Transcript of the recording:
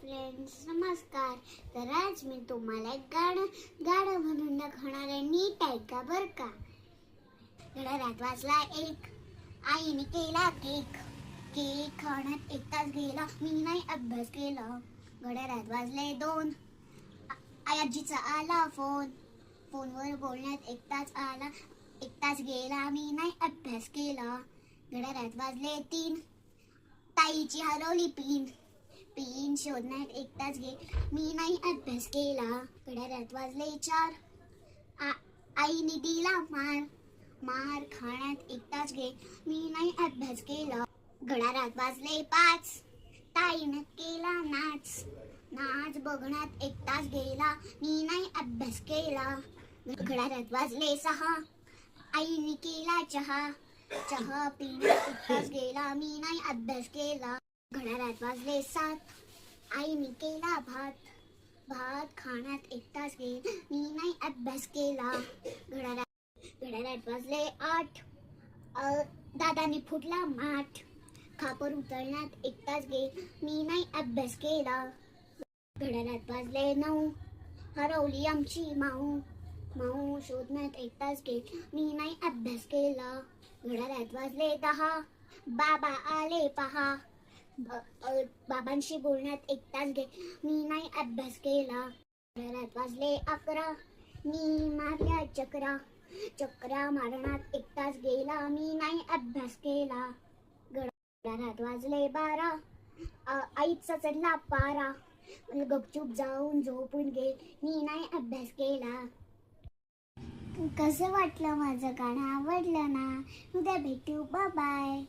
Friends, नमस्कार. तर आज मी तुम्हाला एक गाणं म्हणून दाखवणार आहे. नीट ऐका बर का. घड्याळात वाजला एक, आईने केला केक. केक खाण्यात एक तास गेला, मी नाही अभ्यास केला. घड्याळात वाजले दोन, आजीचा आला फोन. फोनवर बोलण्यात एक तास गेला, मी नाही अभ्यास केला. घड्याळात वाजले तीन, ताईची हरवली पिन. पिन शोधण्यात एक तास मी नाही अभ्यास केला. घड्याळात वाजले चार, आईने दिला मार. मार खाण्यात एक तास मी नाही अभ्यास केला. घड्याळात वाजले पाच, ताईने केला नाच. नाच बघण्यात एक तास गेला, मी नाही अभ्यास केला. घड्याळात वाजले सहा, आईने केला चहा. चहा पिण्यात एक तास गेला, मी नाही अभ्यास केला. घड्याळात वाजले सात, आईने केला भात. भात खाण्यात एक तास गेला, मी नाही अभ्यास केला. घड्याळात वाजले आठ, दादाने फुटला माठ. खापर उतरण्यात एक तास मी नाही अभ्यास केला. घड्याळात वाजले नऊ, हरवली आमची माऊ. माऊ शोधण्यात एक तास मी नाही अभ्यास केला. घड्याळात वाजले दहा, बाबा आले पहा. बाबांशी बोलण्यात एक तास मी नाही अभ्यास केला. घड्याळात वाजले अकरा, मी मारल्या चक्रा. चक्रा मारण्यात एक तास गेला, मी नाही अभ्यास केला. घड्याळात वाजले बारा, आईचा चढला पारा. गपचूप जाऊन झोपून मी नाही अभ्यास केला. कसं वाटलं माझं गाणं? आवडलं ना? उद्या भेटू. बाय.